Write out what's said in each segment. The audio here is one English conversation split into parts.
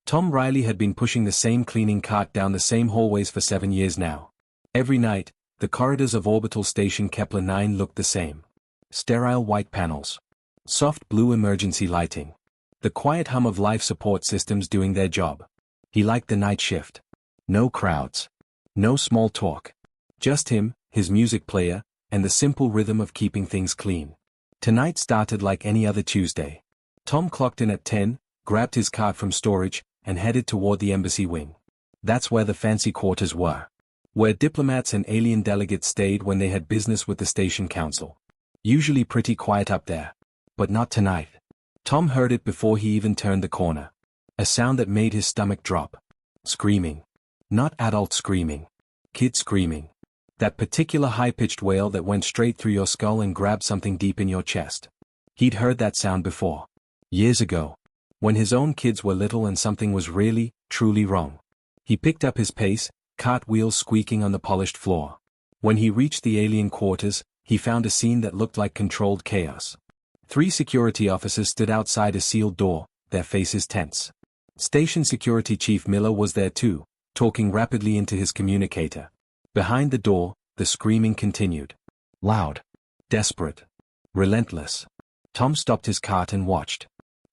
Tom Riley had been pushing the same cleaning cart down the same hallways for 7 years now. Every night, the corridors of orbital station Kepler 9 looked the same. Sterile white panels. Soft blue emergency lighting. The quiet hum of life support systems doing their job. He liked the night shift. No crowds. No small talk. Just him, his music player, and the simple rhythm of keeping things clean. Tonight started like any other Tuesday. Tom clocked in at 10, grabbed his cart from storage, and headed toward the embassy wing. That's where the fancy quarters were. Where diplomats and alien delegates stayed when they had business with the station council. Usually pretty quiet up there. But not tonight. Tom heard it before he even turned the corner. A sound that made his stomach drop. Screaming. Not adult screaming. Kid screaming. That particular high-pitched wail that went straight through your skull and grabbed something deep in your chest. He'd heard that sound before. Years ago. When his own kids were little and something was really, truly wrong. He picked up his pace, cartwheels squeaking on the polished floor. When he reached the alien quarters, he found a scene that looked like controlled chaos. 3 security officers stood outside a sealed door, their faces tense. Station Security Chief Miller was there too, talking rapidly into his communicator. Behind the door, the screaming continued. Loud. Desperate. Relentless. Tom stopped his cart and watched.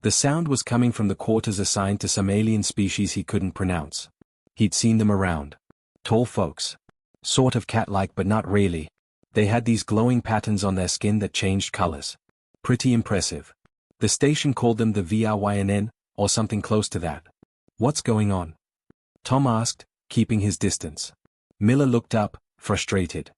The sound was coming from the quarters assigned to some alien species he couldn't pronounce. He'd seen them around. Tall folks. Sort of cat-like but not really. They had these glowing patterns on their skin that changed colors. Pretty impressive. The station called them the VRYNN, or something close to that. What's going on? Tom asked, keeping his distance. Miller looked up, frustrated.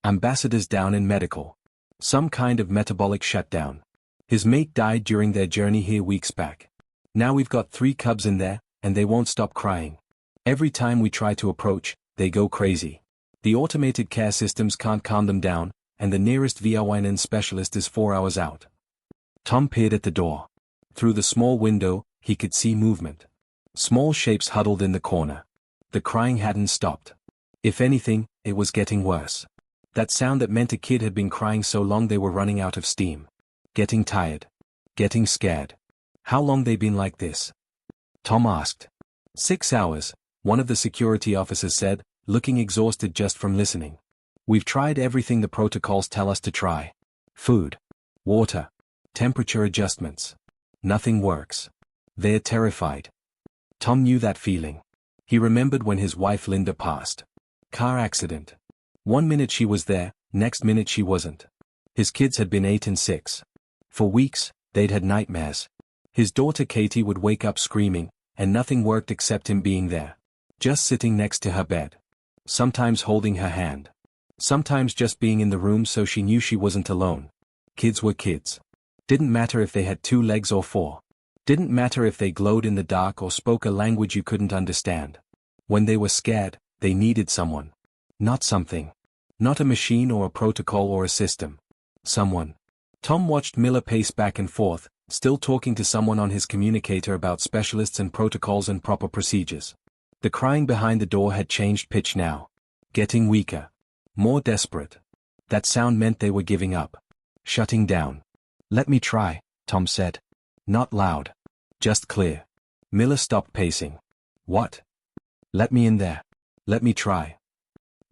Ambassadors down in medical. Some kind of metabolic shutdown. His mate died during their journey here weeks back. Now we've got 3 cubs in there, and they won't stop crying. Every time we try to approach, they go crazy. The automated care systems can't calm them down, and the nearest VRYNN specialist is 4 hours out. Tom peered at the door. Through the small window, he could see movement. Small shapes huddled in the corner. The crying hadn't stopped. If anything, it was getting worse. That sound that meant a kid had been crying so long they were running out of steam. Getting tired. Getting scared. How long they been like this? Tom asked. 6 hours, one of the security officers said, looking exhausted just from listening. We've tried everything the protocols tell us to try. Food. Water. Temperature adjustments. Nothing works. They're terrified. Tom knew that feeling. He remembered when his wife Linda passed. Car accident. 1 minute she was there, next minute she wasn't. His kids had been 8 and 6. For weeks, they'd had nightmares. His daughter Katie would wake up screaming, and nothing worked except him being there. Just sitting next to her bed. Sometimes holding her hand. Sometimes just being in the room so she knew she wasn't alone. Kids were kids. Didn't matter if they had 2 legs or 4. Didn't matter if they glowed in the dark or spoke a language you couldn't understand. When they were scared, they needed someone. Not something. Not a machine or a protocol or a system. Someone. Tom watched Miller pace back and forth, still talking to someone on his communicator about specialists and protocols and proper procedures. The crying behind the door had changed pitch now. Getting weaker. More desperate. That sound meant they were giving up. Shutting down. Let me try, Tom said. Not loud. Just clear. Miller stopped pacing. What? Let me in there. Let me try.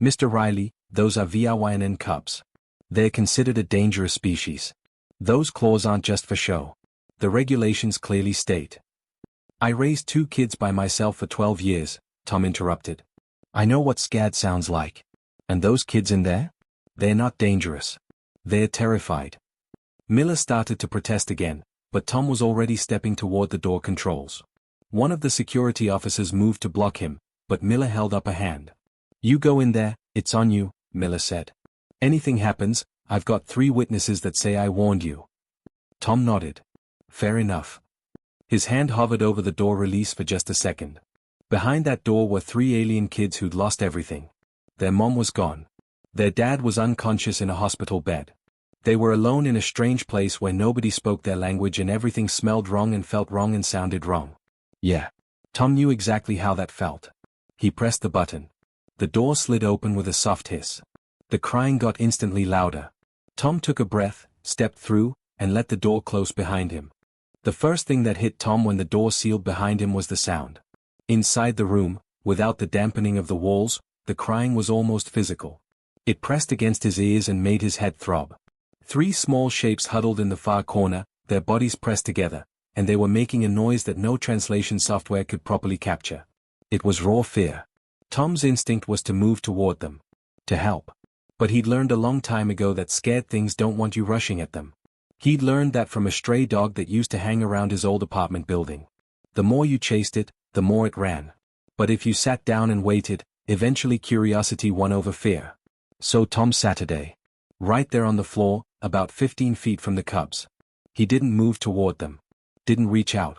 Mr. Riley, those are VRYNN cubs. They're considered a dangerous species. Those claws aren't just for show. The regulations clearly state. I raised 2 kids by myself for 12 years, Tom interrupted. I know what scared sounds like. And those kids in there? They're not dangerous. They're terrified. Miller started to protest again, but Tom was already stepping toward the door controls. One of the security officers moved to block him, but Miller held up a hand. You go in there, it's on you, Miller said. Anything happens, I've got 3 witnesses that say I warned you. Tom nodded. Fair enough. His hand hovered over the door release for just a second. Behind that door were 3 alien kids who'd lost everything. Their mom was gone. Their dad was unconscious in a hospital bed. They were alone in a strange place where nobody spoke their language and everything smelled wrong and felt wrong and sounded wrong. Yeah. Tom knew exactly how that felt. He pressed the button. The door slid open with a soft hiss. The crying got instantly louder. Tom took a breath, stepped through, and let the door close behind him. The first thing that hit Tom when the door sealed behind him was the sound. Inside the room, without the dampening of the walls, the crying was almost physical. It pressed against his ears and made his head throb. 3 small shapes huddled in the far corner, their bodies pressed together, and they were making a noise that no translation software could properly capture. It was raw fear. Tom's instinct was to move toward them. To help. But he'd learned a long time ago that scared things don't want you rushing at them. He'd learned that from a stray dog that used to hang around his old apartment building. The more you chased it, the more it ran. But if you sat down and waited, eventually curiosity won over fear. So Tom Saturday. Right there on the floor, about 15 feet from the cubs. He didn't move toward them. Didn't reach out.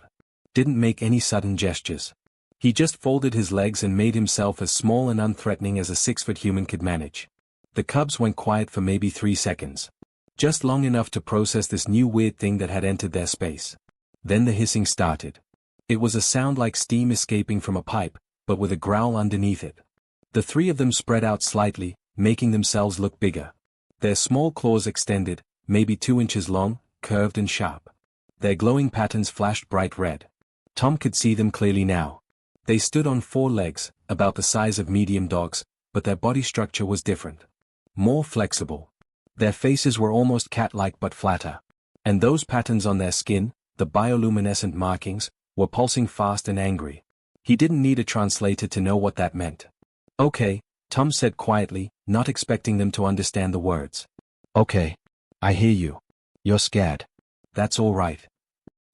Didn't make any sudden gestures. He just folded his legs and made himself as small and unthreatening as a 6-foot human could manage. The cubs went quiet for maybe 3 seconds. Just long enough to process this new weird thing that had entered their space. Then the hissing started. It was a sound like steam escaping from a pipe, but with a growl underneath it. The 3 of them spread out slightly, making themselves look bigger. Their small claws extended, maybe 2 inches long, curved and sharp. Their glowing patterns flashed bright red. Tom could see them clearly now. They stood on 4 legs, about the size of medium dogs, but their body structure was different. More flexible. Their faces were almost cat-like but flatter. And those patterns on their skin, the bioluminescent markings, were pulsing fast and angry. He didn't need a translator to know what that meant. "Okay," Tom said quietly, not expecting them to understand the words. "Okay. I hear you. You're scared. That's all right."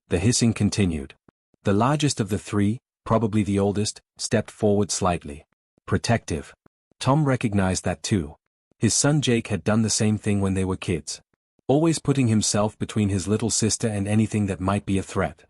The hissing continued. The largest of the 3, probably the oldest, stepped forward slightly. Protective. Tom recognized that too. His son Jake had done the same thing when they were kids. Always putting himself between his little sister and anything that might be a threat.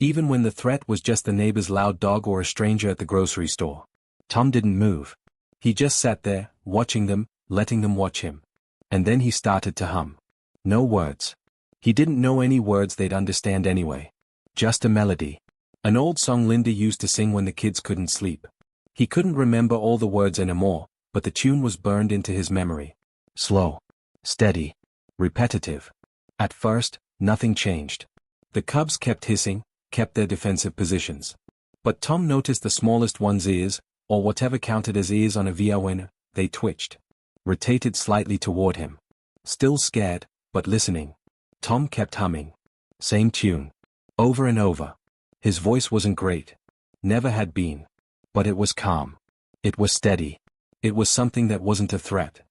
Even when the threat was just the neighbor's loud dog or a stranger at the grocery store. Tom didn't move. He just sat there, watching them, letting them watch him. And then he started to hum. No words. He didn't know any words they'd understand anyway. Just a melody. An old song Linda used to sing when the kids couldn't sleep. He couldn't remember all the words anymore, but the tune was burned into his memory. Slow. Steady. Repetitive. At first, nothing changed. The cubs kept hissing, kept their defensive positions. But Tom noticed the smallest one's ears, or whatever counted as ears on a VR winner, they twitched. Rotated slightly toward him. Still scared, but listening. Tom kept humming. Same tune. Over and over. His voice wasn't great. Never had been. But it was calm. It was steady. It was something that wasn't a threat.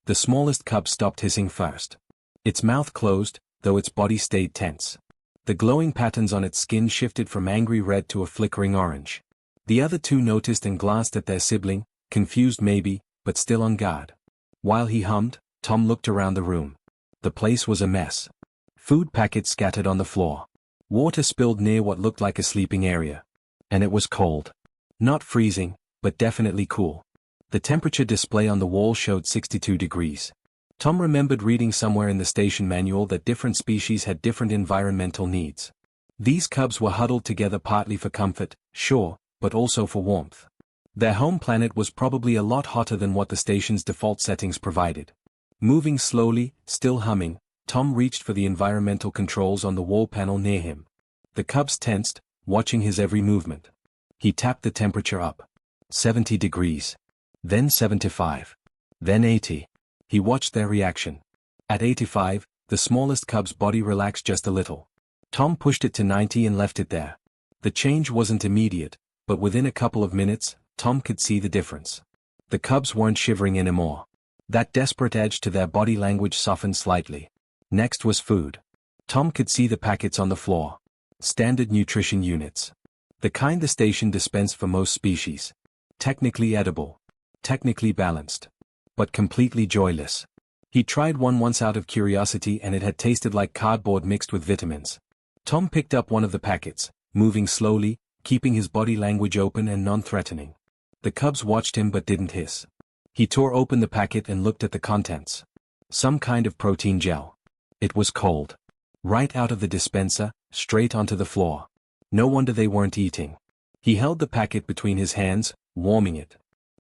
The smallest cub stopped hissing first. Its mouth closed, though its body stayed tense. The glowing patterns on its skin shifted from angry red to a flickering orange. The other 2 noticed and glanced at their sibling, confused maybe, but still on guard. While he hummed, Tom looked around the room. The place was a mess. Food packets scattered on the floor. Water spilled near what looked like a sleeping area. And it was cold. Not freezing, but definitely cool. The temperature display on the wall showed 62 degrees. Tom remembered reading somewhere in the station manual that different species had different environmental needs. These cubs were huddled together partly for comfort, sure, but also for warmth. Their home planet was probably a lot hotter than what the station's default settings provided. Moving slowly, still humming, Tom reached for the environmental controls on the wall panel near him. The cubs tensed, watching his every movement. He tapped the temperature up. 70 degrees. Then 75. Then 80. He watched their reaction. At 85, the smallest cub's body relaxed just a little. Tom pushed it to 90 and left it there. The change wasn't immediate, but within a couple of minutes, Tom could see the difference. The cubs weren't shivering anymore. That desperate edge to their body language softened slightly. Next was food. Tom could see the packets on the floor. Standard nutrition units. The kind the station dispensed for most species. Technically edible. Technically balanced. But completely joyless. He tried one once out of curiosity and it had tasted like cardboard mixed with vitamins. Tom picked up one of the packets, moving slowly, keeping his body language open and non-threatening. The cubs watched him but didn't hiss. He tore open the packet and looked at the contents. Some kind of protein gel. It was cold. Right out of the dispenser, straight onto the floor. No wonder they weren't eating. He held the packet between his hands, warming it.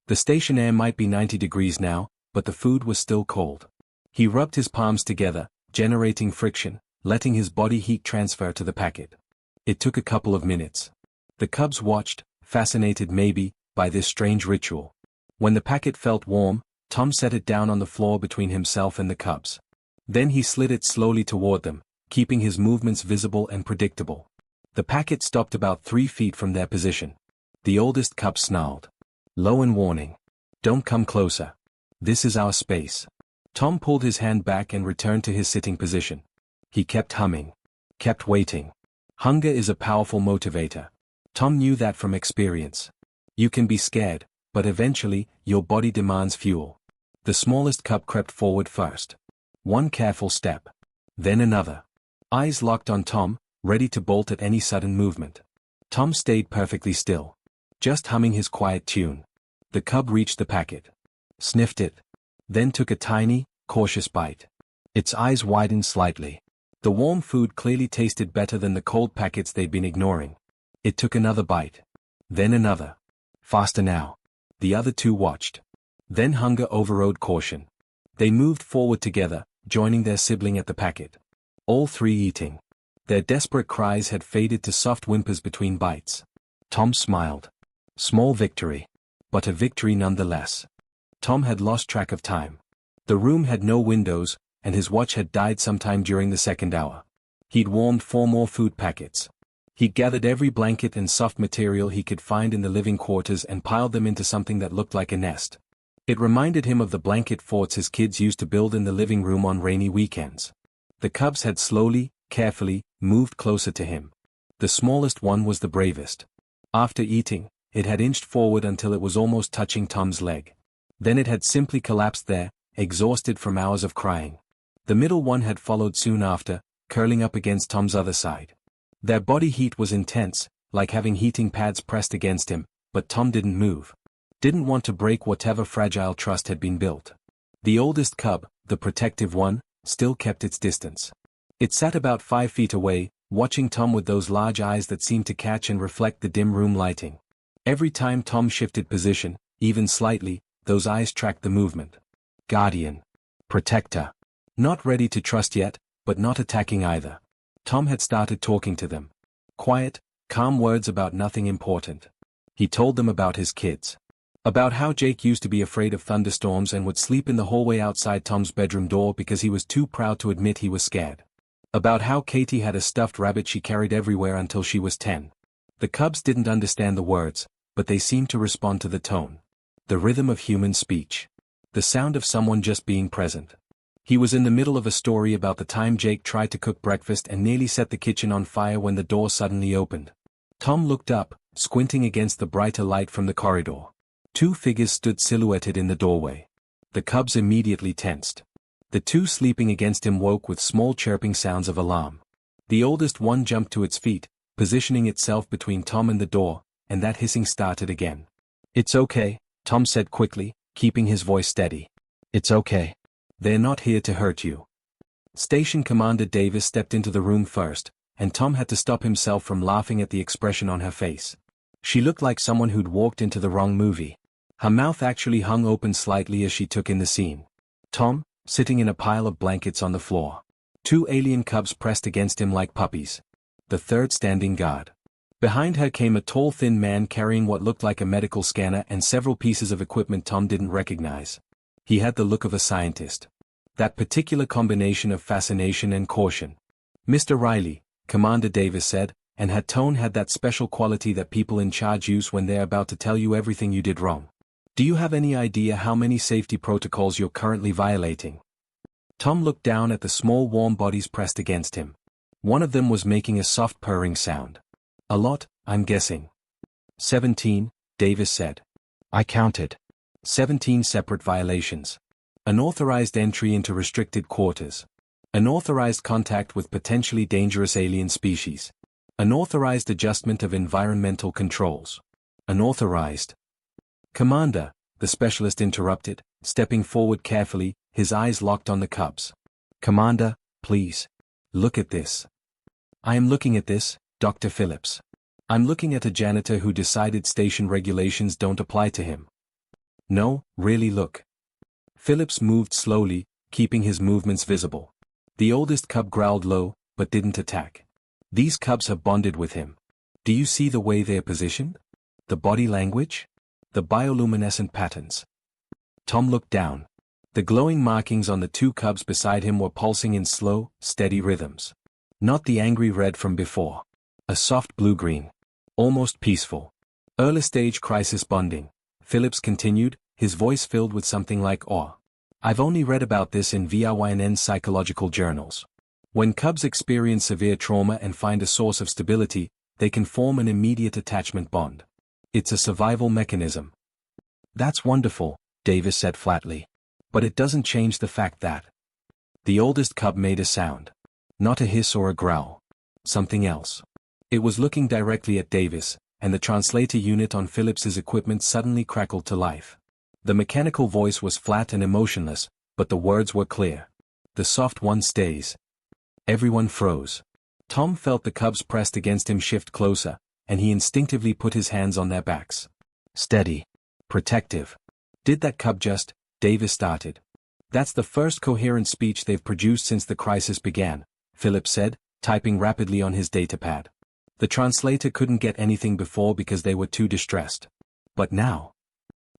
The station air might be 90 degrees now, but the food was still cold. He rubbed his palms together, generating friction, letting his body heat transfer to the packet. It took a couple of minutes. The cubs watched, fascinated maybe, by this strange ritual. When the packet felt warm, Tom set it down on the floor between himself and the cubs. Then he slid it slowly toward them, keeping his movements visible and predictable. The packet stopped about 3 feet from their position. The oldest cub snarled. Low and warning. Don't come closer. This is our space. Tom pulled his hand back and returned to his sitting position. He kept humming. Kept waiting. Hunger is a powerful motivator. Tom knew that from experience. You can be scared, but eventually, your body demands fuel. The smallest cub crept forward first. One careful step. Then another. Eyes locked on Tom, ready to bolt at any sudden movement. Tom stayed perfectly still. Just humming his quiet tune. The cub reached the packet. Sniffed it. Then took a tiny, cautious bite. Its eyes widened slightly. The warm food clearly tasted better than the cold packets they'd been ignoring. It took another bite. Then another. Faster now. The other two watched. Then hunger overrode caution. They moved forward together, joining their sibling at the packet. All 3 eating. Their desperate cries had faded to soft whimpers between bites. Tom smiled. Small victory. But a victory nonetheless. Tom had lost track of time. The room had no windows, and his watch had died sometime during the 2nd hour. He'd warmed 4 more food packets. He gathered every blanket and soft material he could find in the living quarters and piled them into something that looked like a nest. It reminded him of the blanket forts his kids used to build in the living room on rainy weekends. The cubs had slowly, carefully, moved closer to him. The smallest one was the bravest. After eating, it had inched forward until it was almost touching Tom's leg. Then it had simply collapsed there, exhausted from hours of crying. The middle one had followed soon after, curling up against Tom's other side. Their body heat was intense, like having heating pads pressed against him, but Tom didn't move. Didn't want to break whatever fragile trust had been built. The oldest cub, the protective one, still kept its distance. It sat about 5 feet away, watching Tom with those large eyes that seemed to catch and reflect the dim room lighting. Every time Tom shifted position, even slightly, those eyes tracked the movement. Guardian. Protector. Not ready to trust yet, but not attacking either. Tom had started talking to them. Quiet, calm words about nothing important. He told them about his kids. About how Jake used to be afraid of thunderstorms and would sleep in the hallway outside Tom's bedroom door because he was too proud to admit he was scared. About how Katie had a stuffed rabbit she carried everywhere until she was 10. The cubs didn't understand the words, but they seemed to respond to the tone. The rhythm of human speech. The sound of someone just being present. He was in the middle of a story about the time Jake tried to cook breakfast and nearly set the kitchen on fire when the door suddenly opened. Tom looked up, squinting against the brighter light from the corridor. 2 figures stood silhouetted in the doorway. The cubs immediately tensed. The 2 sleeping against him woke with small chirping sounds of alarm. The oldest one jumped to its feet, positioning itself between Tom and the door, and that hissing started again. It's okay, Tom said quickly, keeping his voice steady. It's okay. They're not here to hurt you. Station Commander Davis stepped into the room first, and Tom had to stop himself from laughing at the expression on her face. She looked like someone who'd walked into the wrong movie. Her mouth actually hung open slightly as she took in the scene. Tom, sitting in a pile of blankets on the floor. 2 alien cubs pressed against him like puppies. The 3rd standing guard. Behind her came a tall thin man carrying what looked like a medical scanner and several pieces of equipment Tom didn't recognize. He had the look of a scientist. That particular combination of fascination and caution. Mr. Riley, Commander Davis said, and her tone had that special quality that people in charge use when they're about to tell you everything you did wrong. Do you have any idea how many safety protocols you're currently violating? Tom looked down at the small warm bodies pressed against him. One of them was making a soft purring sound. A lot, I'm guessing. 17, Davis said. I counted. 17 separate violations. Unauthorized entry into restricted quarters. Unauthorized contact with potentially dangerous alien species. Unauthorized adjustment of environmental controls. Unauthorized. Commander, the specialist interrupted, stepping forward carefully, his eyes locked on the cubs. Commander, please. Look at this. I am looking at this, Dr. Phillips. I'm looking at a janitor who decided station regulations don't apply to him. No, really look. Phillips moved slowly, keeping his movements visible. The oldest cub growled low, but didn't attack. These cubs have bonded with him. Do you see the way they are positioned? The body language? The bioluminescent patterns. Tom looked down. The glowing markings on the two cubs beside him were pulsing in slow, steady rhythms. Not the angry red from before. A soft blue-green. Almost peaceful. Early-stage crisis bonding, Phillips continued, his voice filled with something like awe. I've only read about this in VRYNN psychological journals. When cubs experience severe trauma and find a source of stability, they can form an immediate attachment bond. It's a survival mechanism. That's wonderful, Davis said flatly. But it doesn't change the fact that. The oldest cub made a sound. Not a hiss or a growl. Something else. It was looking directly at Davis, and the translator unit on Phillips's equipment suddenly crackled to life. The mechanical voice was flat and emotionless, but the words were clear. The soft one stays. Everyone froze. Tom felt the cubs pressed against him shift closer, and he instinctively put his hands on their backs. Steady. Protective. Did that cub just? Davis started. That's the first coherent speech they've produced since the crisis began, Phillips said, typing rapidly on his datapad. The translator couldn't get anything before because they were too distressed. But now.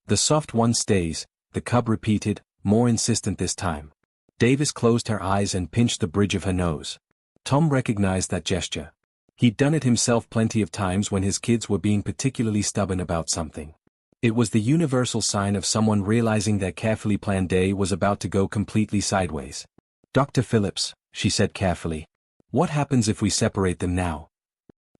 The soft one stays, the cub repeated, more insistent this time. Davis closed her eyes and pinched the bridge of her nose. Tom recognized that gesture. He'd done it himself plenty of times when his kids were being particularly stubborn about something. It was the universal sign of someone realizing their carefully planned day was about to go completely sideways. Dr. Phillips, she said carefully. What happens if we separate them now?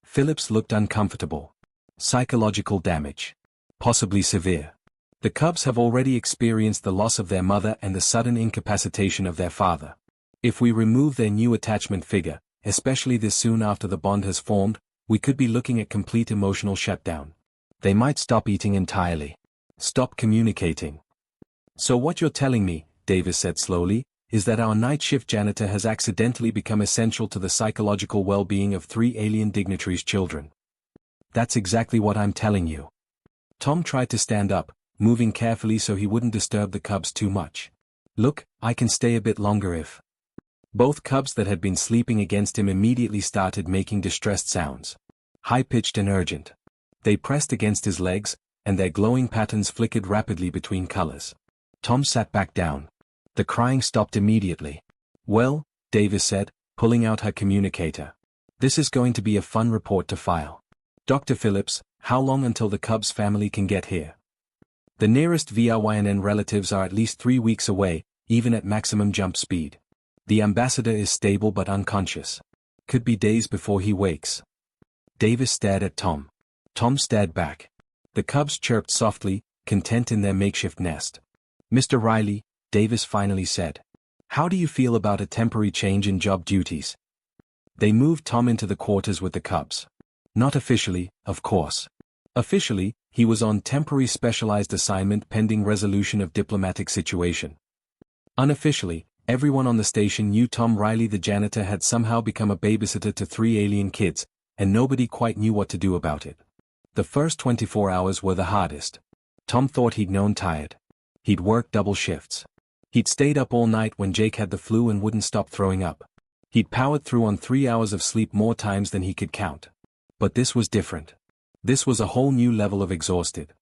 Phillips looked uncomfortable. Psychological damage. Possibly severe. The cubs have already experienced the loss of their mother and the sudden incapacitation of their father. If we remove their new attachment figure, especially this soon after the bond has formed, we could be looking at complete emotional shutdown. They might stop eating entirely. Stop communicating. So what you're telling me, Davis said slowly, is that our night shift janitor has accidentally become essential to the psychological well-being of 3 alien dignitaries' children. That's exactly what I'm telling you. Tom tried to stand up, moving carefully so he wouldn't disturb the cubs too much. Look, I can stay a bit longer if. Both cubs that had been sleeping against him immediately started making distressed sounds. High-pitched and urgent. They pressed against his legs, and their glowing patterns flickered rapidly between colors. Tom sat back down. The crying stopped immediately. Well, Davis said, pulling out her communicator. This is going to be a fun report to file. Dr. Phillips, how long until the cubs' family can get here? The nearest VRYNN relatives are at least 3 weeks away, even at maximum jump speed. The ambassador is stable but unconscious. Could be days before he wakes. Davis stared at Tom. Tom stared back. The cubs chirped softly, content in their makeshift nest. Mr. Riley, Davis finally said. How do you feel about a temporary change in job duties? They moved Tom into the quarters with the cubs. Not officially, of course. Officially, he was on temporary specialized assignment pending resolution of diplomatic situation. Unofficially, everyone on the station knew Tom Riley the janitor had somehow become a babysitter to 3 alien kids, and nobody quite knew what to do about it. The first 24 hours were the hardest. Tom thought he'd known tired. He'd worked double shifts. He'd stayed up all night when Jake had the flu and wouldn't stop throwing up. He'd powered through on 3 hours of sleep more times than he could count. But this was different. This was a whole new level of exhausted.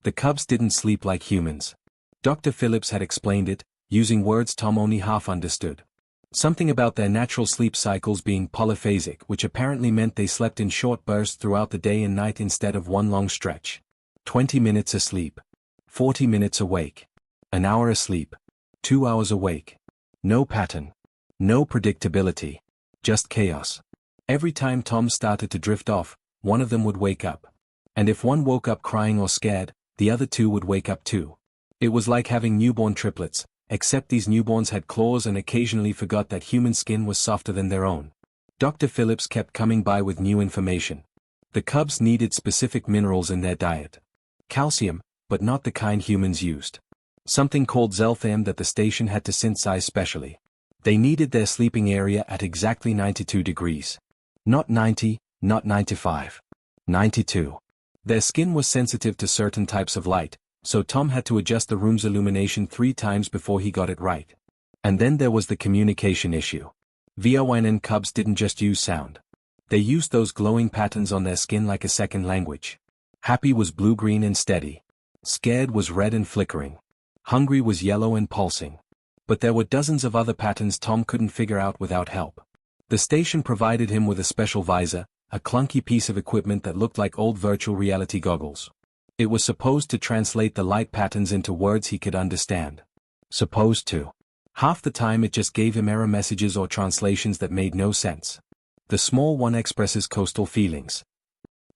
The cubs didn't sleep like humans. Dr. Phillips had explained it, using words Tom only half understood. Something about their natural sleep cycles being polyphasic, which apparently meant they slept in short bursts throughout the day and night instead of one long stretch. 20 minutes asleep. 40 minutes awake. An hour asleep. 2 hours awake. No pattern. No predictability. Just chaos. Every time Tom started to drift off, one of them would wake up. And if one woke up crying or scared, the other 2 would wake up too. It was like having newborn triplets, except these newborns had claws and occasionally forgot that human skin was softer than their own. Dr. Phillips kept coming by with new information. The cubs needed specific minerals in their diet. Calcium, but not the kind humans used. Something called xelthium that the station had to synthesize specially. They needed their sleeping area at exactly 92 degrees. Not 90, not 95. 92. Their skin was sensitive to certain types of light, so Tom had to adjust the room's illumination 3 times before he got it right. And then there was the communication issue. VRYNN cubs didn't just use sound. They used those glowing patterns on their skin like a second language. Happy was blue-green and steady. Scared was red and flickering. Hungry was yellow and pulsing. But there were dozens of other patterns Tom couldn't figure out without help. The station provided him with a special visor, a clunky piece of equipment that looked like old virtual reality goggles. It was supposed to translate the light patterns into words he could understand. Supposed to. Half the time it just gave him error messages or translations that made no sense. The small one expresses coastal feelings.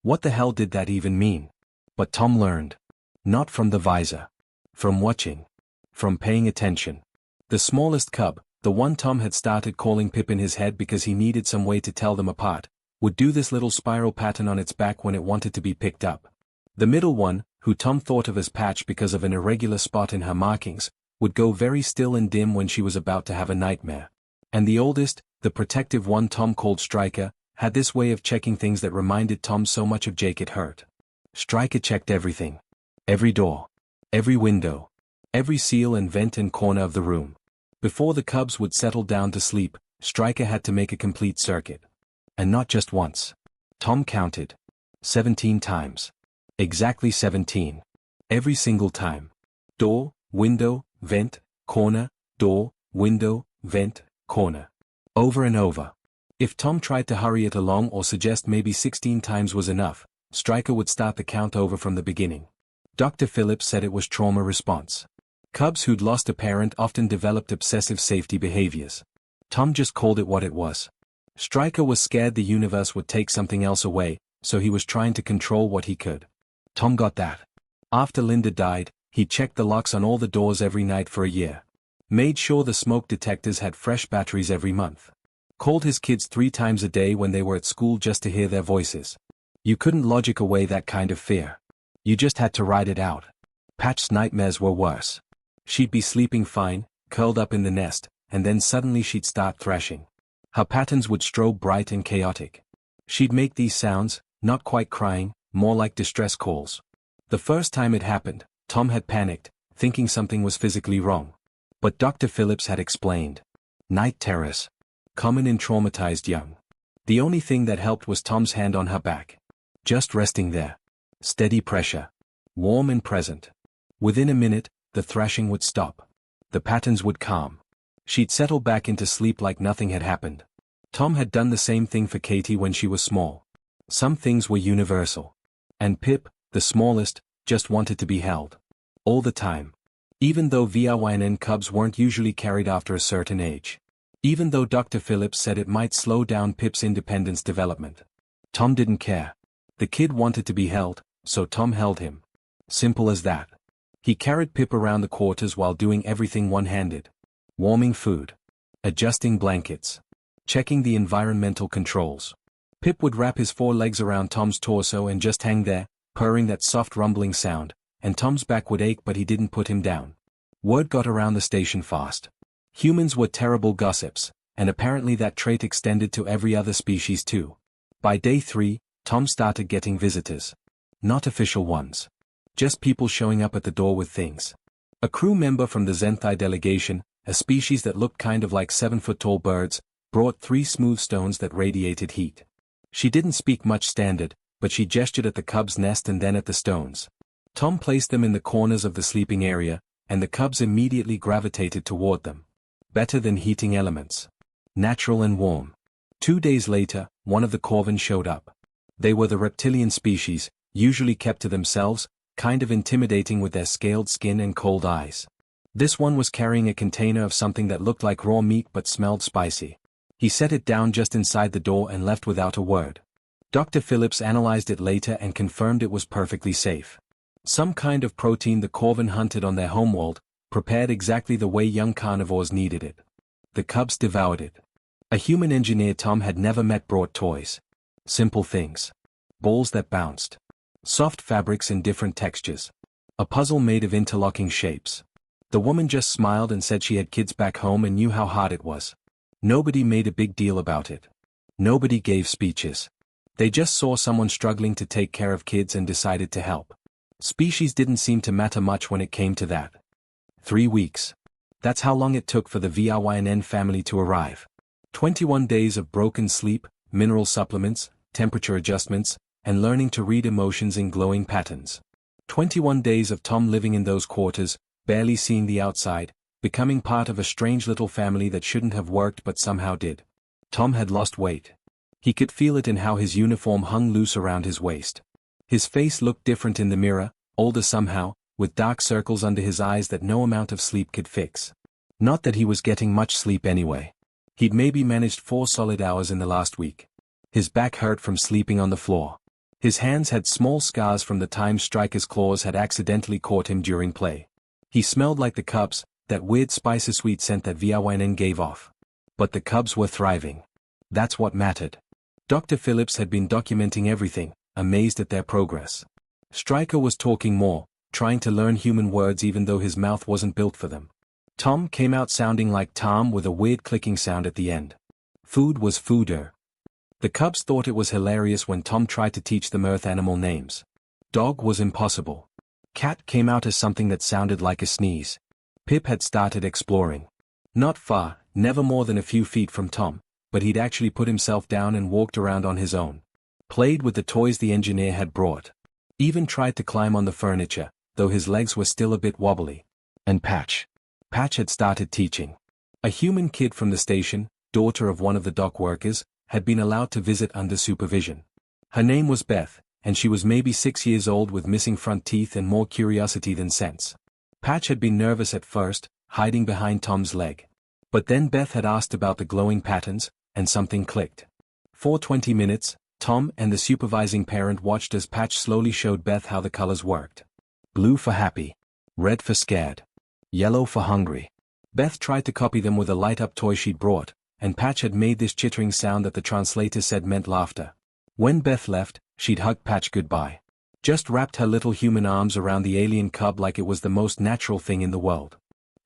What the hell did that even mean? But Tom learned. Not from the visor. From watching. From paying attention. The smallest cub, the one Tom had started calling Pip in his head because he needed some way to tell them apart, would do this little spiral pattern on its back when it wanted to be picked up. The middle one, who Tom thought of as Patch because of an irregular spot in her markings, would go very still and dim when she was about to have a nightmare. And the oldest, the protective one Tom called Striker, had this way of checking things that reminded Tom so much of Jake it hurt. Striker checked everything. Every door. Every window. Every seal and vent and corner of the room. Before the cubs would settle down to sleep, Striker had to make a complete circuit. And not just once. Tom counted. 17 times. Exactly 17. Every single time. Door, window, vent, corner, door, window, vent, corner. Over and over. If Tom tried to hurry it along or suggest maybe 16 times was enough, Striker would start the count over from the beginning. Dr. Phillips said it was trauma response. Cubs who'd lost a parent often developed obsessive safety behaviors. Tom just called it what it was. Striker was scared the universe would take something else away, so he was trying to control what he could. Tom got that. After Linda died, he checked the locks on all the doors every night for a year. Made sure the smoke detectors had fresh batteries every month. Called his kids 3 times a day when they were at school just to hear their voices. You couldn't logic away that kind of fear. You just had to ride it out. Patch's nightmares were worse. She'd be sleeping fine, curled up in the nest, and then suddenly she'd start thrashing. Her patterns would strobe bright and chaotic. She'd make these sounds, not quite crying, more like distress calls. The first time it happened, Tom had panicked, thinking something was physically wrong. But Dr. Phillips had explained. Night terrors. Common in traumatized young. The only thing that helped was Tom's hand on her back. Just resting there. Steady pressure. Warm and present. Within a minute, the thrashing would stop. The patterns would calm. She'd settle back into sleep like nothing had happened. Tom had done the same thing for Katie when she was small. Some things were universal. And Pip, the smallest, just wanted to be held. All the time. Even though VRYNN cubs weren't usually carried after a certain age. Even though Dr. Phillips said it might slow down Pip's independence development. Tom didn't care. The kid wanted to be held, so Tom held him. Simple as that. He carried Pip around the quarters while doing everything one-handed. Warming food. Adjusting blankets. Checking the environmental controls. Pip would wrap his 4 legs around Tom's torso and just hang there, purring that soft rumbling sound, and Tom's back would ache but he didn't put him down. Word got around the station fast. Humans were terrible gossips, and apparently that trait extended to every other species too. By day 3, Tom started getting visitors. Not official ones. Just people showing up at the door with things. A crew member from the Zenthi delegation, a species that looked kind of like 7-foot-tall birds, brought 3 smooth stones that radiated heat. She didn't speak much standard, but she gestured at the cub's nest and then at the stones. Tom placed them in the corners of the sleeping area, and the cubs immediately gravitated toward them. Better than heating elements. Natural and warm. 2 days later, one of the Corvin showed up. They were the reptilian species, usually kept to themselves, kind of intimidating with their scaled skin and cold eyes. This one was carrying a container of something that looked like raw meat but smelled spicy. He set it down just inside the door and left without a word. Dr. Phillips analyzed it later and confirmed it was perfectly safe. Some kind of protein the Corvin hunted on their homeworld, prepared exactly the way young carnivores needed it. The cubs devoured it. A human engineer Tom had never met brought toys. Simple things. Balls that bounced. Soft fabrics in different textures. A puzzle made of interlocking shapes. The woman just smiled and said she had kids back home and knew how hard it was. Nobody made a big deal about it. Nobody gave speeches. They just saw someone struggling to take care of kids and decided to help. Species didn't seem to matter much when it came to that. 3 weeks. That's how long it took for the VRYNN family to arrive. 21 days of broken sleep, mineral supplements, temperature adjustments, and learning to read emotions in glowing patterns. 21 days of Tom living in those quarters, barely seeing the outside, becoming part of a strange little family that shouldn't have worked but somehow did. Tom had lost weight. He could feel it in how his uniform hung loose around his waist. His face looked different in the mirror, older somehow, with dark circles under his eyes that no amount of sleep could fix. Not that he was getting much sleep anyway. He'd maybe managed 4 solid hours in the last week. His back hurt from sleeping on the floor. His hands had small scars from the time Striker's claws had accidentally caught him during play. He smelled like the cubs, that weird spicy sweet scent that VRYN gave off. But the cubs were thriving. That's what mattered. Dr. Phillips had been documenting everything, amazed at their progress. Striker was talking more, trying to learn human words even though his mouth wasn't built for them. Tom came out sounding like Tom with a weird clicking sound at the end. Food was fooder. The cubs thought it was hilarious when Tom tried to teach them earth animal names. Dog was impossible. Cat came out as something that sounded like a sneeze. Pip had started exploring. Not far, never more than a few feet from Tom, but he'd actually put himself down and walked around on his own. Played with the toys the engineer had brought. Even tried to climb on the furniture, though his legs were still a bit wobbly. And Patch. Patch had started teaching. A human kid from the station, daughter of one of the dock workers, had been allowed to visit under supervision. Her name was Beth, and she was maybe 6 years old with missing front teeth and more curiosity than sense. Patch had been nervous at first, hiding behind Tom's leg. But then Beth had asked about the glowing patterns, and something clicked. For 20 minutes, Tom and the supervising parent watched as Patch slowly showed Beth how the colors worked. Blue for happy. Red for scared. Yellow for hungry. Beth tried to copy them with a light-up toy she'd brought, and Patch had made this chittering sound that the translator said meant laughter. When Beth left, she'd hugged Patch goodbye. Just wrapped her little human arms around the alien cub like it was the most natural thing in the world.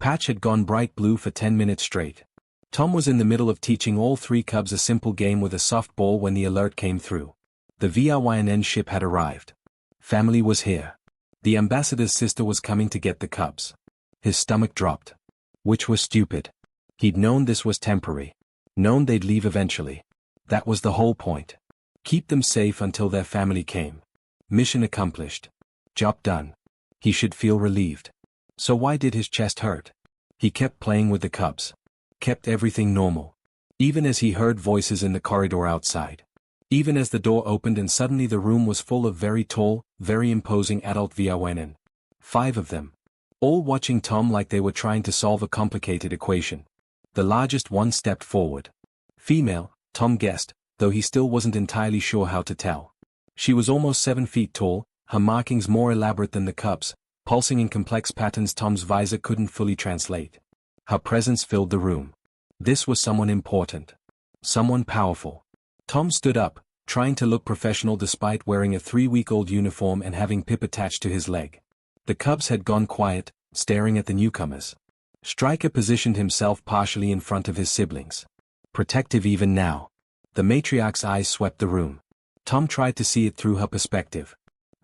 Patch had gone bright blue for 10 minutes straight. Tom was in the middle of teaching all 3 cubs a simple game with a softball when the alert came through. The VRYN ship had arrived. Family was here. The ambassador's sister was coming to get the cubs. His stomach dropped. Which was stupid. He'd known this was temporary. Known they'd leave eventually. That was the whole point. Keep them safe until their family came. Mission accomplished. Job done. He should feel relieved. So why did his chest hurt? He kept playing with the cubs. Kept everything normal. Even as he heard voices in the corridor outside. Even as the door opened and suddenly the room was full of very tall, very imposing adult VRYN. 5 of them. All watching Tom like they were trying to solve a complicated equation. The largest one stepped forward. Female, Tom guessed, though he still wasn't entirely sure how to tell. She was almost 7 feet tall, her markings more elaborate than the cubs, pulsing in complex patterns Tom's visor couldn't fully translate. Her presence filled the room. This was someone important. Someone powerful. Tom stood up, trying to look professional despite wearing a 3-week-old uniform and having Pip attached to his leg. The cubs had gone quiet, staring at the newcomers. Striker positioned himself partially in front of his siblings. Protective even now. The matriarch's eyes swept the room. Tom tried to see it through her perspective.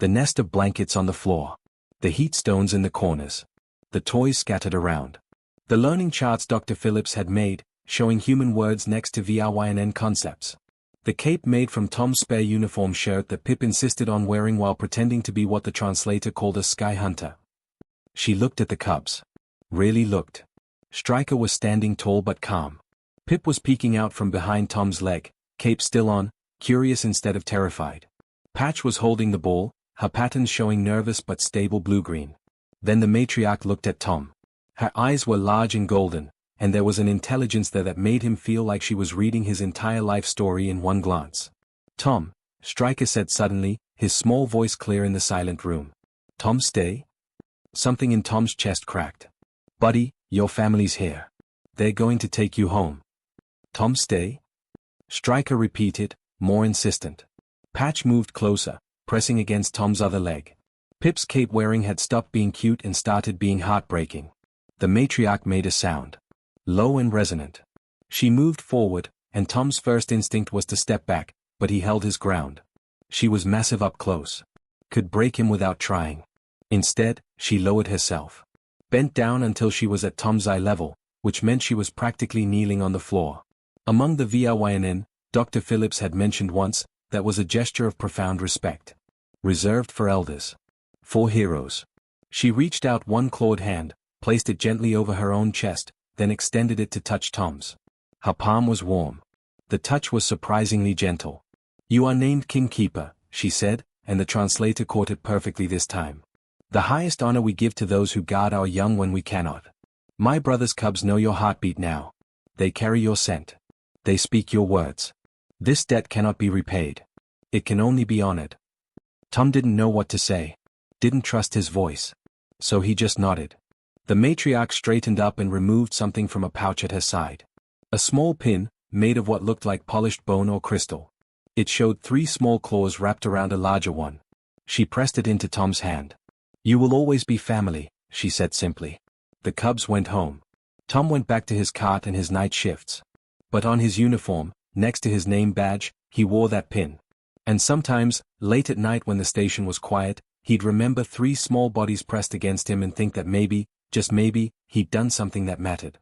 The nest of blankets on the floor. The heat stones in the corners. The toys scattered around. The learning charts Dr. Phillips had made, showing human words next to VRYN concepts. The cape made from Tom's spare uniform shirt that Pip insisted on wearing while pretending to be what the translator called a sky hunter. She looked at the cubs. Really looked. Striker was standing tall but calm. Pip was peeking out from behind Tom's leg, cape still on, curious instead of terrified. Patch was holding the ball, her patterns showing nervous but stable blue-green. Then the matriarch looked at Tom. Her eyes were large and golden, and there was an intelligence there that made him feel like she was reading his entire life story in one glance. Tom, Striker said suddenly, his small voice clear in the silent room. Tom, stay? Something in Tom's chest cracked. Buddy, your family's here. They're going to take you home. Tom, stay? Striker repeated, more insistent. Patch moved closer, pressing against Tom's other leg. Pip's cape wearing had stopped being cute and started being heartbreaking. The matriarch made a sound. Low and resonant. She moved forward, and Tom's first instinct was to step back, but he held his ground. She was massive up close. Could break him without trying. Instead, she lowered herself. Bent down until she was at Tom's eye level, which meant she was practically kneeling on the floor. Among the VRYN, Dr. Phillips had mentioned once, that was a gesture of profound respect. Reserved for elders. For heroes. She reached out one clawed hand, placed it gently over her own chest, then extended it to touch Tom's. Her palm was warm. The touch was surprisingly gentle. "You are named King Keeper," she said, and the translator caught it perfectly this time. "The highest honor we give to those who guard our young when we cannot. My brother's cubs know your heartbeat now. They carry your scent. They speak your words. This debt cannot be repaid. It can only be honored." Tom didn't know what to say. Didn't trust his voice. So he just nodded. The matriarch straightened up and removed something from a pouch at her side. A small pin, made of what looked like polished bone or crystal. It showed 3 small claws wrapped around a larger one. She pressed it into Tom's hand. "You will always be family," she said simply. The cubs went home. Tom went back to his cart and his night shifts. But on his uniform, next to his name badge, he wore that pin. And sometimes, late at night when the station was quiet, he'd remember 3 small bodies pressed against him and think that maybe, just maybe, he'd done something that mattered.